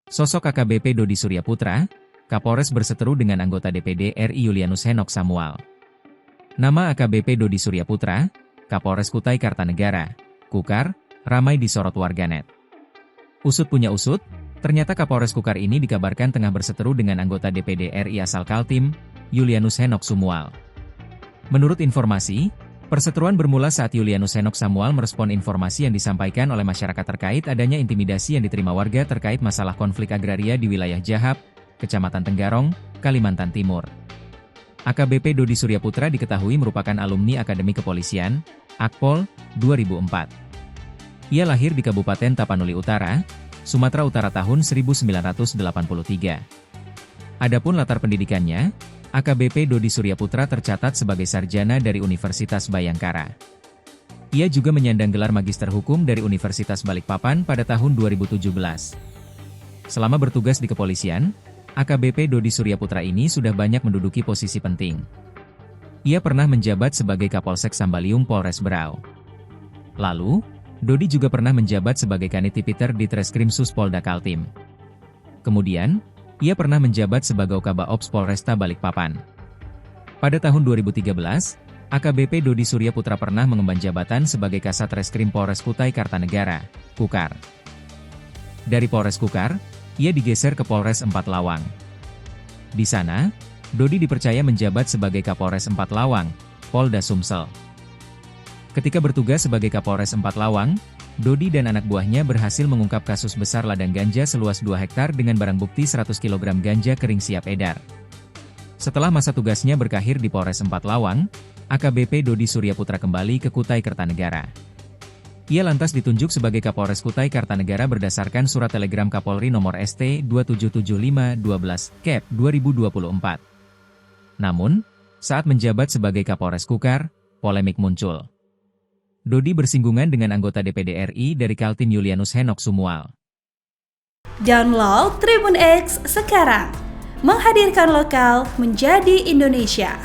Sosok AKBP Dodi Suryaputra, Kapolres berseteru dengan anggota DPD RI Julianus Henok Samual. Nama AKBP Dodi Suryaputra, Kapolres Kutai Kartanegara, Kukar, ramai disorot warganet. Usut punya usut, ternyata Kapolres Kukar ini dikabarkan tengah berseteru dengan anggota DPD RI asal Kaltim, Julianus Henok Samual. Menurut informasi, perseteruan bermula saat Julianus Henok Samual merespon informasi yang disampaikan oleh masyarakat terkait adanya intimidasi yang diterima warga terkait masalah konflik agraria di wilayah Jahap, Kecamatan Tenggarong, Kalimantan Timur. AKBP Dodi Suryaputra diketahui merupakan alumni Akademi Kepolisian, Akpol, 2004. Ia lahir di Kabupaten Tapanuli Utara, Sumatera Utara tahun 1983. Adapun latar pendidikannya, AKBP Dodi Suryaputra tercatat sebagai sarjana dari Universitas Bhayangkara. Ia juga menyandang gelar Magister Hukum dari Universitas Balikpapan pada tahun 2017. Selama bertugas di kepolisian, AKBP Dodi Suryaputra ini sudah banyak menduduki posisi penting. Ia pernah menjabat sebagai Kapolsek Sambaliung Polres Berau. Lalu, Dodi juga pernah menjabat sebagai Kanit Tipiter di Treskrimsus Polda Kaltim. Kemudian, ia pernah menjabat sebagai Kabaops Polresta Balikpapan. Pada tahun 2013, AKBP Dodi Suryaputra pernah mengemban jabatan sebagai Kasat Reskrim Polres Kutai Kartanegara, Kukar. Dari Polres Kukar, ia digeser ke Polres Empat Lawang. Di sana, Dodi dipercaya menjabat sebagai Kapolres Empat Lawang, Polda Sumsel. Ketika bertugas sebagai Kapolres Empat Lawang, Dodi dan anak buahnya berhasil mengungkap kasus besar ladang ganja seluas 2 hektar dengan barang bukti 100 kg ganja kering siap edar. Setelah masa tugasnya berakhir di Polres Empat Lawang, AKBP Dodi Suryaputra kembali ke Kutai Kartanegara. Ia lantas ditunjuk sebagai Kapolres Kutai Kartanegara berdasarkan Surat Telegram Kapolri nomor ST 277512 2024. Namun, saat menjabat sebagai Kapolres Kukar, polemik muncul. Dodi bersinggungan dengan anggota DPD RI dari Kaltim Julianus Henok Samual. Download Tribun X sekarang, menghadirkan lokal menjadi Indonesia.